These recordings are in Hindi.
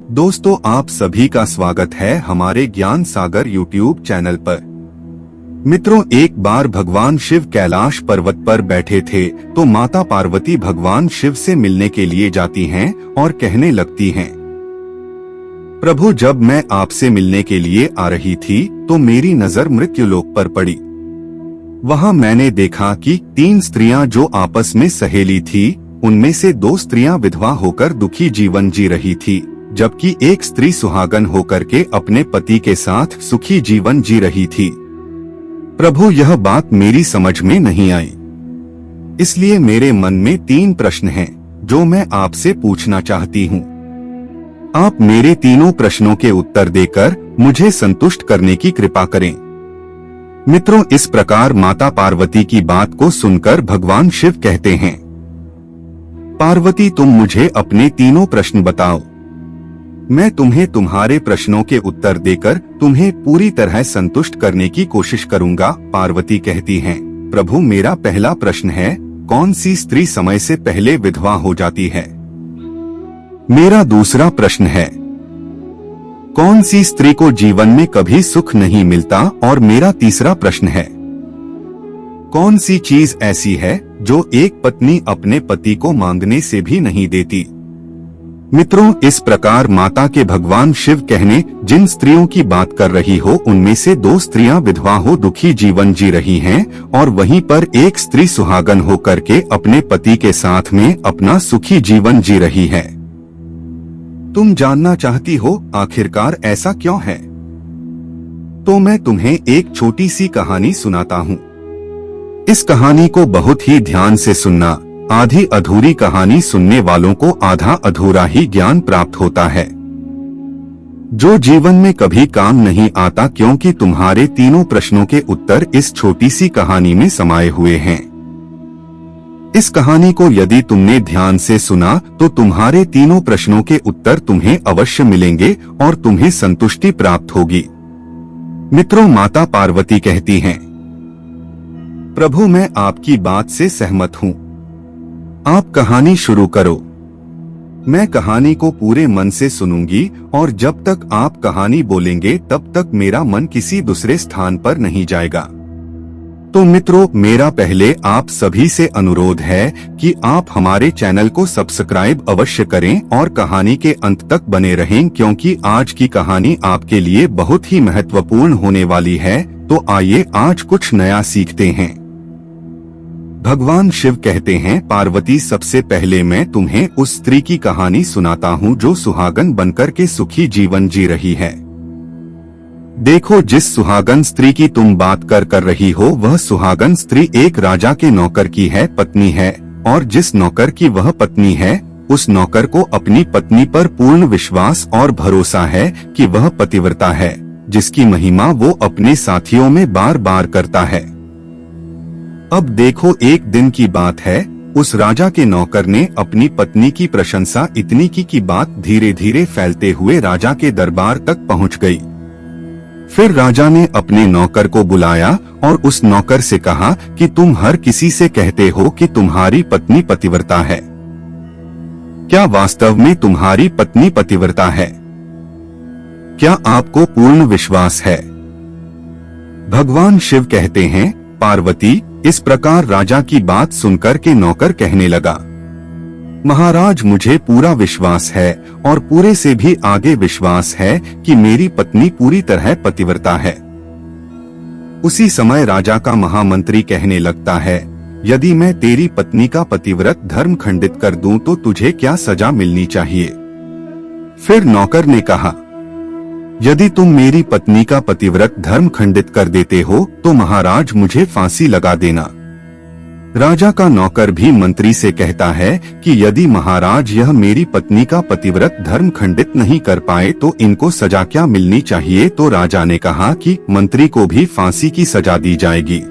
दोस्तों, आप सभी का स्वागत है हमारे ज्ञान सागर यूट्यूब चैनल पर। मित्रों, एक बार भगवान शिव कैलाश पर्वत पर बैठे थे तो माता पार्वती भगवान शिव से मिलने के लिए जाती हैं और कहने लगती हैं, प्रभु, जब मैं आपसे मिलने के लिए आ रही थी तो मेरी नजर मृत्युलोक पर पड़ी। वहां मैंने देखा कि 3 स्त्रियां जो आपस में सहेली थी, उनमें से 2 स्त्रियां विधवा होकर दुखी जीवन जी रही थी, जबकि एक स्त्री सुहागन होकर के अपने पति के साथ सुखी जीवन जी रही थी। प्रभु, यह बात मेरी समझ में नहीं आई, इसलिए मेरे मन में 3 प्रश्न हैं जो मैं आपसे पूछना चाहती हूँ। आप मेरे तीनों प्रश्नों के उत्तर देकर मुझे संतुष्ट करने की कृपा करें। मित्रों, इस प्रकार माता पार्वती की बात को सुनकर भगवान शिव कहते हैं, पार्वती, तुम मुझे अपने तीनों प्रश्न बताओ। मैं तुम्हें तुम्हारे प्रश्नों के उत्तर देकर तुम्हें पूरी तरह संतुष्ट करने की कोशिश करूंगा। पार्वती कहती हैं, प्रभु, मेरा पहला प्रश्न है, कौन सी स्त्री समय से पहले विधवा हो जाती है? मेरा दूसरा प्रश्न है, कौन सी स्त्री को जीवन में कभी सुख नहीं मिलता? और मेरा तीसरा प्रश्न है, कौन सी चीज ऐसी है जो एक पत्नी अपने पति को मांगने से भी नहीं देती? मित्रों, इस प्रकार माता के भगवान शिव कहने जिन स्त्रियों की बात कर रही हो, उनमें से 2 स्त्रियां विधवा हो दुखी जीवन जी रही हैं और वहीं पर एक स्त्री सुहागन होकर के अपने पति के साथ में अपना सुखी जीवन जी रही है। तुम जानना चाहती हो आखिरकार ऐसा क्यों है? तो मैं तुम्हें एक छोटी सी कहानी सुनाता हूँ। इस कहानी को बहुत ही ध्यान से सुनना। आधी अधूरी कहानी सुनने वालों को आधा अधूरा ही ज्ञान प्राप्त होता है, जो जीवन में कभी काम नहीं आता, क्योंकि तुम्हारे तीनों प्रश्नों के उत्तर इस छोटी सी कहानी में समाये हुए हैं। इस कहानी को यदि तुमने ध्यान से सुना तो तुम्हारे तीनों प्रश्नों के उत्तर तुम्हें अवश्य मिलेंगे और तुम्हें संतुष्टि प्राप्त होगी। मित्रों, माता पार्वती कहती हैं, प्रभु, मैं आपकी बात से सहमत हूँ, आप कहानी शुरू करो। मैं कहानी को पूरे मन से सुनूंगी और जब तक आप कहानी बोलेंगे तब तक मेरा मन किसी दूसरे स्थान पर नहीं जाएगा। तो मित्रों, मेरा पहले आप सभी से अनुरोध है कि आप हमारे चैनल को सब्सक्राइब अवश्य करें और कहानी के अंत तक बने रहें, क्योंकि आज की कहानी आपके लिए बहुत ही महत्वपूर्ण होने वाली है। तो आइए आज कुछ नया सीखते हैं। भगवान शिव कहते हैं, पार्वती, सबसे पहले मैं तुम्हें उस स्त्री की कहानी सुनाता हूँ जो सुहागन बनकर के सुखी जीवन जी रही है। देखो, जिस सुहागन स्त्री की तुम बात कर रही हो, वह सुहागन स्त्री एक राजा के नौकर की है, पत्नी है, और जिस नौकर की वह पत्नी है, उस नौकर को अपनी पत्नी पर पूर्ण विश्वास और भरोसा है कि वह पतिव्रता है, जिसकी महिमा वो अपने साथियों में बार बार करता है। अब देखो, एक दिन की बात है, उस राजा के नौकर ने अपनी पत्नी की प्रशंसा इतनी की कि बात धीरे धीरे फैलते हुए राजा के दरबार तक पहुंच गई। फिर राजा ने अपने नौकर को बुलाया और उस नौकर से कहा कि तुम हर किसी से कहते हो कि तुम्हारी पत्नी पतिव्रता है। क्या वास्तव में तुम्हारी पत्नी पतिव्रता है? क्या आपको पूर्ण विश्वास है? भगवान शिव कहते हैं, पार्वती, इस प्रकार राजा की बात सुनकर के नौकर कहने लगा, महाराज, मुझे पूरा विश्वास है और पूरे से भी आगे विश्वास है कि मेरी पत्नी पूरी तरह पतिव्रता है। उसी समय राजा का महामंत्री कहने लगता है, यदि मैं तेरी पत्नी का पतिव्रत धर्म खंडित कर दूं तो तुझे क्या सजा मिलनी चाहिए? फिर नौकर ने कहा, यदि तुम मेरी पत्नी का पतिव्रत धर्म खंडित कर देते हो तो महाराज मुझे फांसी लगा देना। राजा का नौकर भी मंत्री से कहता है कि यदि महाराज यह मेरी पत्नी का पतिव्रत धर्म खंडित नहीं कर पाए तो इनको सजा क्या मिलनी चाहिए? तो राजा ने कहा कि मंत्री को भी फांसी की सजा दी जाएगी।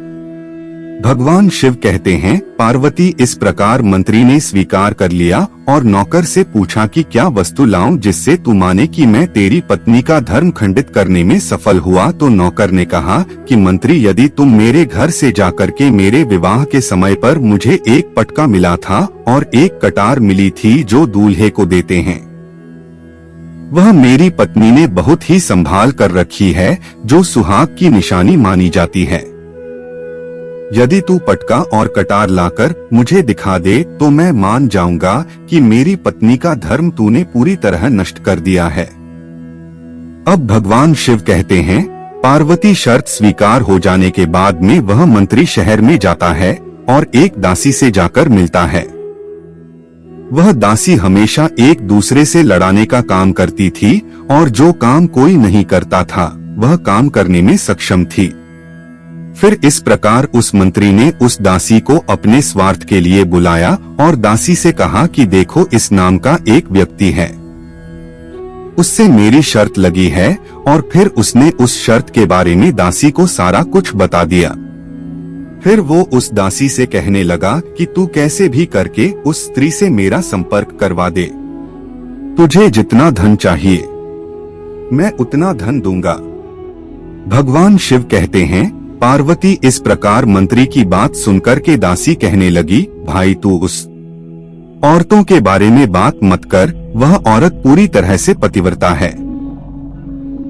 भगवान शिव कहते हैं, पार्वती, इस प्रकार मंत्री ने स्वीकार कर लिया और नौकर से पूछा कि क्या वस्तु लाऊं जिससे तू माने कि मैं तेरी पत्नी का धर्म खंडित करने में सफल हुआ? तो नौकर ने कहा कि मंत्री, यदि तुम मेरे घर से जाकर के मेरे विवाह के समय पर मुझे एक पटका मिला था और एक कटार मिली थी जो दूल्हे को देते हैं, वह मेरी पत्नी ने बहुत ही संभाल कर रखी है, जो सुहाग की निशानी मानी जाती है। यदि तू पटका और कटार लाकर मुझे दिखा दे तो मैं मान जाऊंगा कि मेरी पत्नी का धर्म तूने पूरी तरह नष्ट कर दिया है। अब भगवान शिव कहते हैं, पार्वती शर्त स्वीकार हो जाने के बाद में वह मंत्री शहर में जाता है और एक दासी से जाकर मिलता है। वह दासी हमेशा एक दूसरे से लड़ाने का काम करती थी और जो काम कोई नहीं करता था वह काम करने में सक्षम थी। फिर इस प्रकार उस मंत्री ने उस दासी को अपने स्वार्थ के लिए बुलाया और दासी से कहा कि देखो, इस नाम का एक व्यक्ति है, उससे मेरी शर्त लगी है। और फिर उसने उस शर्त के बारे में दासी को सारा कुछ बता दिया। फिर वो उस दासी से कहने लगा कि तू कैसे भी करके उस स्त्री से मेरा संपर्क करवा दे। तुझे जितना धन चाहिए मैं उतना धन दूंगा। भगवान शिव कहते हैं, पार्वती इस प्रकार मंत्री की बात सुनकर के दासी कहने लगी, भाई तू उस औरतों के बारे में बात मत कर, वह औरत पूरी तरह से पतिव्रता है।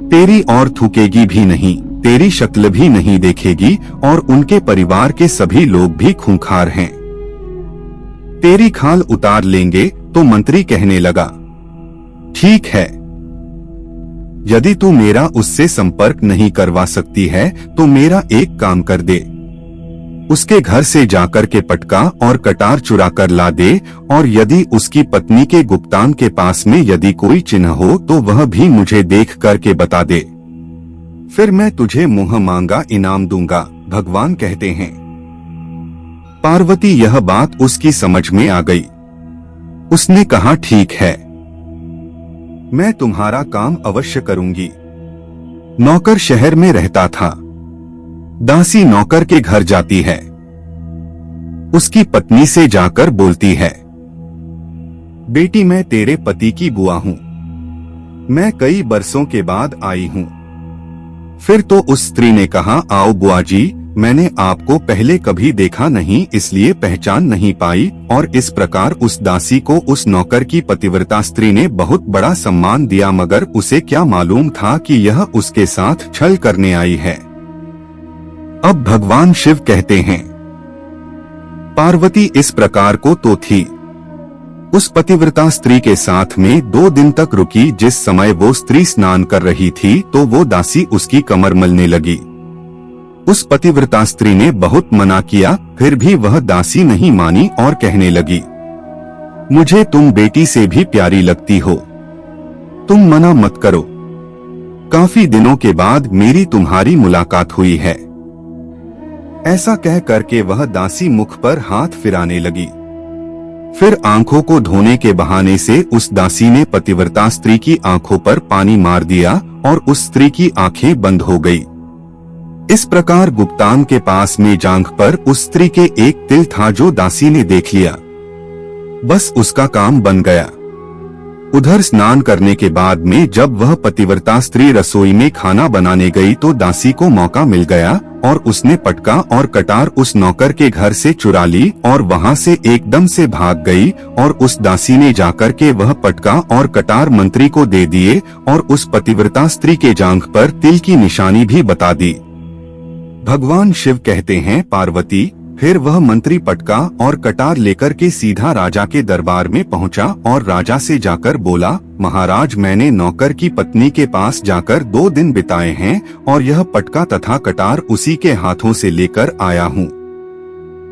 तेरी और थूकेगी भी नहीं, तेरी शक्ल भी नहीं देखेगी और उनके परिवार के सभी लोग भी खूंखार हैं। तेरी खाल उतार लेंगे। तो मंत्री कहने लगा, ठीक है, यदि तू मेरा उससे संपर्क नहीं करवा सकती है तो मेरा एक काम कर दे, उसके घर से जाकर के पटका और कटार चुरा कर ला दे, और यदि उसकी पत्नी के गुप्तान के पास में यदि कोई चिन्ह हो तो वह भी मुझे देख करके बता दे, फिर मैं तुझे मुंह मांगा इनाम दूंगा। भगवान कहते हैं, पार्वती यह बात उसकी समझ में आ गई। उसने कहा, ठीक है, मैं तुम्हारा काम अवश्य करूंगी। नौकर शहर में रहता था। दासी नौकर के घर जाती है, उसकी पत्नी से जाकर बोलती है, बेटी मैं तेरे पति की बुआ हूं, मैं कई बरसों के बाद आई हूं। फिर तो उस स्त्री ने कहा, आओ बुआ जी, मैंने आपको पहले कभी देखा नहीं इसलिए पहचान नहीं पाई। और इस प्रकार उस दासी को उस नौकर की पतिव्रता स्त्री ने बहुत बड़ा सम्मान दिया, मगर उसे क्या मालूम था कि यह उसके साथ छल करने आई है। अब भगवान शिव कहते हैं, पार्वती इस प्रकार को तो थी, उस पतिव्रता स्त्री के साथ में 2 दिन तक रुकी। जिस समय वो स्त्री स्नान कर रही थी तो वो दासी उसकी कमर मलने लगी। उस पतिव्रता स्त्री ने बहुत मना किया, फिर भी वह दासी नहीं मानी और कहने लगी, मुझे तुम बेटी से भी प्यारी लगती हो, तुम मना मत करो, काफी दिनों के बाद मेरी तुम्हारी मुलाकात हुई है। ऐसा कह करके वह दासी मुख पर हाथ फिराने लगी। फिर आंखों को धोने के बहाने से उस दासी ने पतिव्रता स्त्री की आंखों पर पानी मार दिया और उस स्त्री की आंखें बंद हो गई। इस प्रकार गुप्तान के पास में जांघ पर उस स्त्री के एक तिल था जो दासी ने देख लिया। बस उसका काम बन गया। उधर स्नान करने के बाद में जब वह पतिव्रता स्त्री रसोई में खाना बनाने गई तो दासी को मौका मिल गया और उसने पटका और कटार उस नौकर के घर से चुरा ली और वहां से एकदम से भाग गई। और उस दासी ने जाकर के वह पटका और कटार मंत्री को दे दिए और उस पतिव्रता स्त्री के जांघ पर तिल की निशानी भी बता दी। भगवान शिव कहते हैं, पार्वती फिर वह मंत्री पटका और कटार लेकर के सीधा राजा के दरबार में पहुंचा और राजा से जाकर बोला, महाराज मैंने नौकर की पत्नी के पास जाकर 2 दिन बिताए हैं और यह पटका तथा कटार उसी के हाथों से लेकर आया हूँ।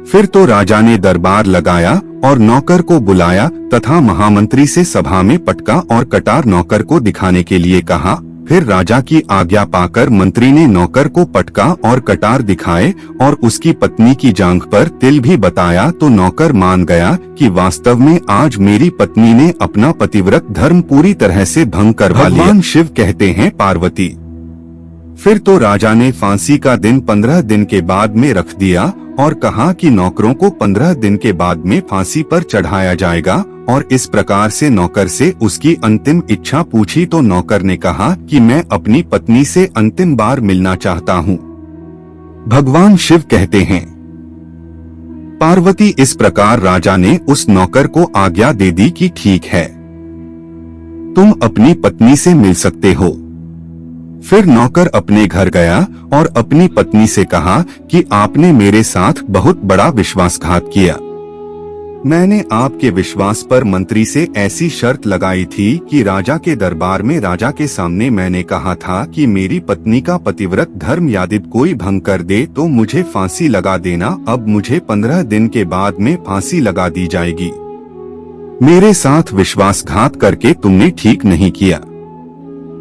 फिर तो राजा ने दरबार लगाया और नौकर को बुलाया तथा महामंत्री से सभा में पटका और कटार नौकर को दिखाने के लिए कहा। फिर राजा की आज्ञा पाकर मंत्री ने नौकर को पटका और कटार दिखाए और उसकी पत्नी की जांघ पर तिल भी बताया तो नौकर मान गया कि वास्तव में आज मेरी पत्नी ने अपना पतिव्रत धर्म पूरी तरह से भंग करवा लिया। भगवान शिव कहते हैं, पार्वती फिर तो राजा ने फांसी का दिन 15 दिन के बाद में रख दिया और कहा कि नौकरों को 15 दिन के बाद में फांसी पर चढ़ाया जाएगा। और इस प्रकार से नौकर से उसकी अंतिम इच्छा पूछी तो नौकर ने कहा कि मैं अपनी पत्नी से अंतिम बार मिलना चाहता हूँ। भगवान शिव कहते हैं, पार्वती इस प्रकार राजा ने उस नौकर को आज्ञा दे दी कि ठीक है, तुम अपनी पत्नी से मिल सकते हो। फिर नौकर अपने घर गया और अपनी पत्नी से कहा कि आपने मेरे साथ बहुत बड़ा विश्वासघात किया। मैंने आपके विश्वास पर मंत्री से ऐसी शर्त लगाई थी कि राजा के दरबार में राजा के सामने मैंने कहा था कि मेरी पत्नी का पतिव्रत धर्म यदि कोई भंग कर दे तो मुझे फांसी लगा देना। अब मुझे 15 दिन के बाद में फांसी लगा दी जाएगी। मेरे साथ विश्वासघात करके तुमने ठीक नहीं किया।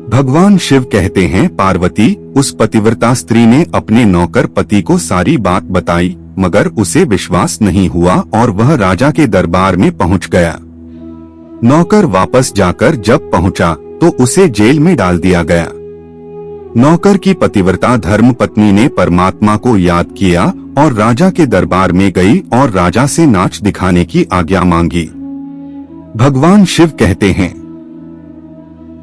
भगवान शिव कहते हैं, पार्वती, उस पतिव्रता स्त्री ने अपने नौकर पति को सारी बात बताई, मगर उसे विश्वास नहीं हुआ और वह राजा के दरबार में पहुंच गया। नौकर वापस जाकर जब पहुंचा तो उसे जेल में डाल दिया गया। नौकर की पतिव्रता धर्म पत्नी ने परमात्मा को याद किया और राजा के दरबार में गई और राजा से नाच दिखाने की आज्ञा मांगी। भगवान शिव कहते हैं,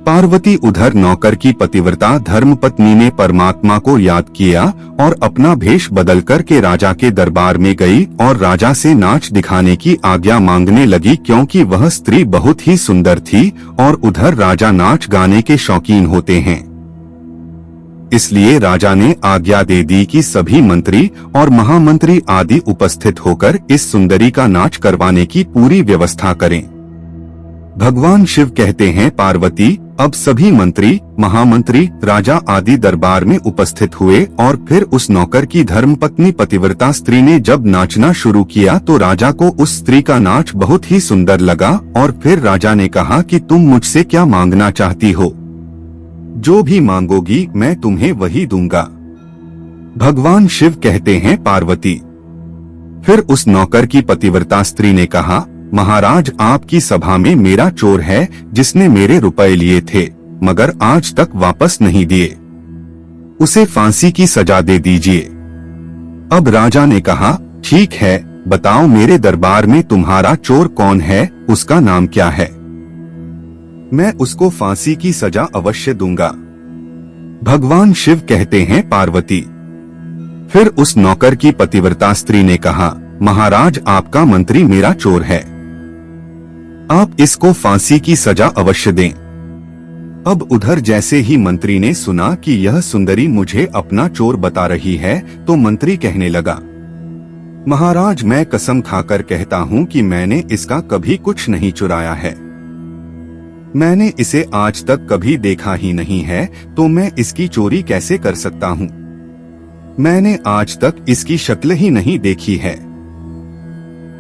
पार्वती, उधर नौकर की पतिव्रता धर्मपत्नी ने परमात्मा को याद किया और अपना भेष बदल कर के राजा के दरबार में गई और राजा से नाच दिखाने की आज्ञा मांगने लगी, क्योंकि वह स्त्री बहुत ही सुंदर थी और उधर राजा नाच गाने के शौकीन होते हैं। इसलिए राजा ने आज्ञा दे दी कि सभी मंत्री और महामंत्री आदि उपस्थित होकर इस सुंदरी का नाच करवाने की पूरी व्यवस्था करें। भगवान शिव कहते हैं, पार्वती, अब सभी मंत्री, महामंत्री, राजा आदि दरबार में उपस्थित हुए और फिर उस नौकर की धर्मपत्नी पतिव्रता स्त्री ने जब नाचना शुरू किया तो राजा को उस स्त्री का नाच बहुत ही सुंदर लगा और फिर राजा ने कहा कि तुम मुझसे क्या मांगना चाहती हो? जो भी मांगोगी मैं तुम्हें वही दूंगा। भगवान शिव कहते हैं, पार्वती, फिर उस नौकर की पतिव्रता स्त्री ने कहा, महाराज, आपकी सभा में मेरा चोर है जिसने मेरे रुपए लिए थे मगर आज तक वापस नहीं दिए। उसे फांसी की सजा दे दीजिए। अब राजा ने कहा, ठीक है, बताओ मेरे दरबार में तुम्हारा चोर कौन है, उसका नाम क्या है? मैं उसको फांसी की सजा अवश्य दूंगा। भगवान शिव कहते हैं, पार्वती, फिर उस नौकर की पतिव्रता स्त्री ने कहा, महाराज, आपका मंत्री मेरा चोर है, आप इसको फांसी की सजा अवश्य दें। अब उधर जैसे ही मंत्री ने सुना कि यह सुंदरी मुझे अपना चोर बता रही है तो मंत्री कहने लगा, महाराज, मैं कसम खाकर कहता हूँ कि मैंने इसका कभी कुछ नहीं चुराया है। मैंने इसे आज तक कभी देखा ही नहीं है, तो मैं इसकी चोरी कैसे कर सकता हूँ? मैंने आज तक इसकी शक्ल ही नहीं देखी है।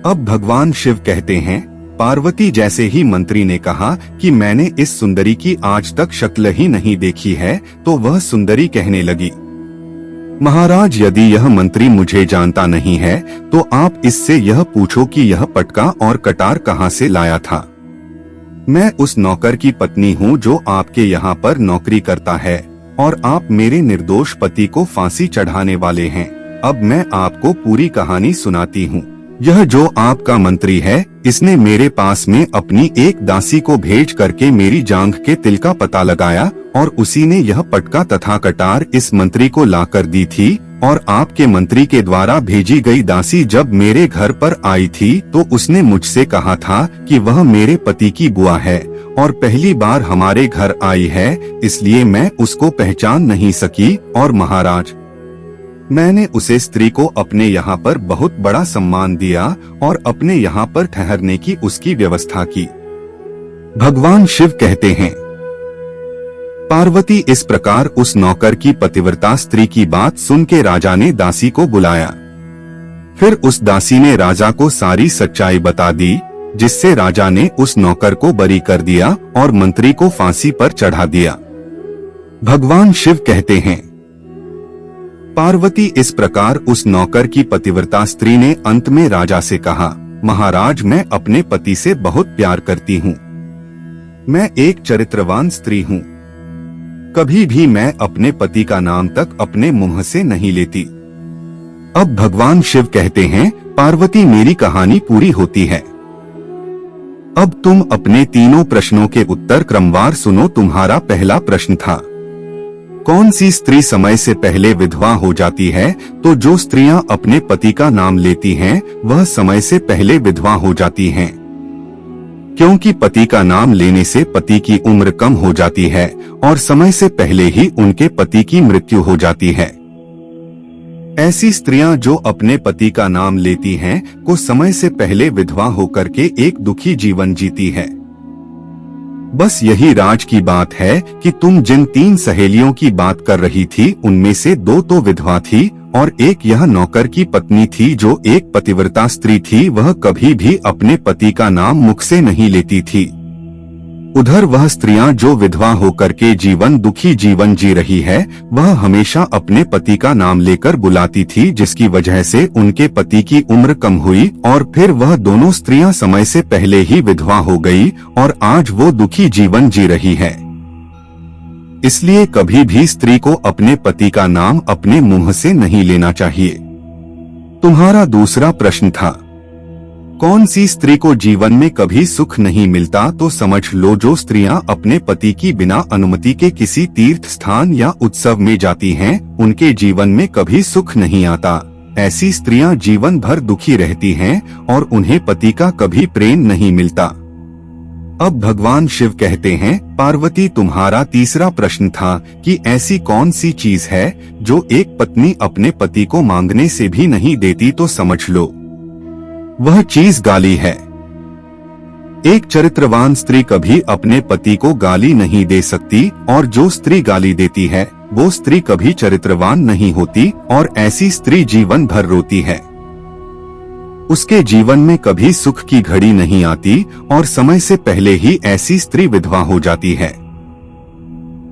अब भगवान शिव कहते हैं, पार्वती, जैसे ही मंत्री ने कहा कि मैंने इस सुंदरी की आज तक शक्ल ही नहीं देखी है तो वह सुंदरी कहने लगी, महाराज, यदि यह मंत्री मुझे जानता नहीं है तो आप इससे यह पूछो कि यह पटका और कटार कहाँ से लाया था। मैं उस नौकर की पत्नी हूँ जो आपके यहाँ पर नौकरी करता है और आप मेरे निर्दोष पति को फांसी चढ़ाने वाले हैं। अब मैं आपको पूरी कहानी सुनाती हूँ। यह जो आपका मंत्री है, इसने मेरे पास में अपनी एक दासी को भेज करके मेरी जांघ के तिल का पता लगाया और उसी ने यह पटका तथा कटार इस मंत्री को लाकर दी थी और आपके मंत्री के द्वारा भेजी गई दासी जब मेरे घर पर आई थी तो उसने मुझसे कहा था कि वह मेरे पति की बुआ है और पहली बार हमारे घर आई है, इसलिए मैं उसको पहचान नहीं सकी और महाराज, मैंने उसे स्त्री को अपने यहाँ पर बहुत बड़ा सम्मान दिया और अपने यहाँ पर ठहरने की उसकी व्यवस्था की। भगवान शिव कहते हैं, पार्वती, इस प्रकार उस नौकर की पतिव्रता स्त्री की बात सुन के राजा ने दासी को बुलाया। फिर उस दासी ने राजा को सारी सच्चाई बता दी, जिससे राजा ने उस नौकर को बरी कर दिया और मंत्री को फांसी पर चढ़ा दिया। भगवान शिव कहते हैं, पार्वती, इस प्रकार उस नौकर की पतिव्रता स्त्री ने अंत में राजा से कहा, महाराज, मैं अपने पति से बहुत प्यार करती हूँ। मैं एक चरित्रवान स्त्री हूँ। कभी भी मैं अपने पति का नाम तक अपने मुंह से नहीं लेती। अब भगवान शिव कहते हैं, पार्वती, मेरी कहानी पूरी होती है। अब तुम अपने तीनों प्रश्नों के उत्तर क्रमवार सुनो। तुम्हारा पहला प्रश्न था, कौन सी स्त्री समय से पहले विधवा हो जाती है? तो जो स्त्रियां अपने पति का नाम लेती हैं, वह समय से पहले विधवा हो जाती हैं। क्योंकि पति का नाम लेने से पति की उम्र कम हो जाती है और समय से पहले ही उनके पति की मृत्यु हो जाती है। ऐसी स्त्रियां जो अपने पति का नाम लेती हैं को समय से पहले विधवा होकर के एक दुखी जीवन जीती है। बस यही राज की बात है कि तुम जिन 3 सहेलियों की बात कर रही थी उनमें से 2 तो विधवा थी और एक यह नौकर की पत्नी थी जो एक पतिव्रता स्त्री थी। वह कभी भी अपने पति का नाम मुख से नहीं लेती थी। उधर वह स्त्रियां जो विधवा होकर के दुखी जीवन जी रही है, वह हमेशा अपने पति का नाम लेकर बुलाती थी, जिसकी वजह से उनके पति की उम्र कम हुई और फिर वह दोनों स्त्रियां समय से पहले ही विधवा हो गई और आज वो दुखी जीवन जी रही है। इसलिए कभी भी स्त्री को अपने पति का नाम अपने मुंह से नहीं लेना चाहिए। तुम्हारा दूसरा प्रश्न था, कौन सी स्त्री को जीवन में कभी सुख नहीं मिलता? तो समझ लो जो स्त्रियां अपने पति की बिना अनुमति के किसी तीर्थ स्थान या उत्सव में जाती हैं, उनके जीवन में कभी सुख नहीं आता। ऐसी स्त्रियां जीवन भर दुखी रहती हैं और उन्हें पति का कभी प्रेम नहीं मिलता। अब भगवान शिव कहते हैं, पार्वती तुम्हारा तीसरा प्रश्न था कि ऐसी कौन सी चीज है जो एक पत्नी अपने पति को मांगने से भी नहीं देती? तो समझ लो वह चीज गाली है। एक चरित्रवान स्त्री कभी अपने पति को गाली नहीं दे सकती और जो स्त्री गाली देती है वो स्त्री कभी चरित्रवान नहीं होती और ऐसी स्त्री जीवन भर रोती है। उसके जीवन में कभी सुख की घड़ी नहीं आती और समय से पहले ही ऐसी स्त्री विधवा हो जाती है।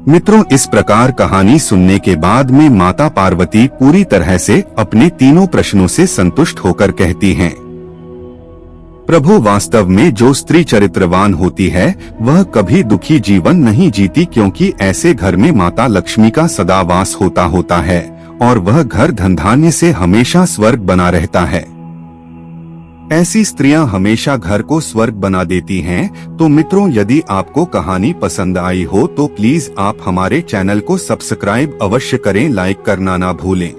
मित्रों, इस प्रकार कहानी सुनने के बाद में माता पार्वती पूरी तरह से अपने तीनों प्रश्नों से संतुष्ट होकर कहती हैं, प्रभु वास्तव में जो स्त्री चरित्रवान होती है वह कभी दुखी जीवन नहीं जीती, क्योंकि ऐसे घर में माता लक्ष्मी का सदा वास होता है और वह घर धन धान्य से हमेशा स्वर्ग बना रहता है। ऐसी स्त्रियां हमेशा घर को स्वर्ग बना देती हैं। तो मित्रों, यदि आपको कहानी पसंद आई हो तो प्लीज आप हमारे चैनल को सब्सक्राइब अवश्य करें, लाइक करना ना भूलें।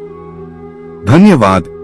धन्यवाद।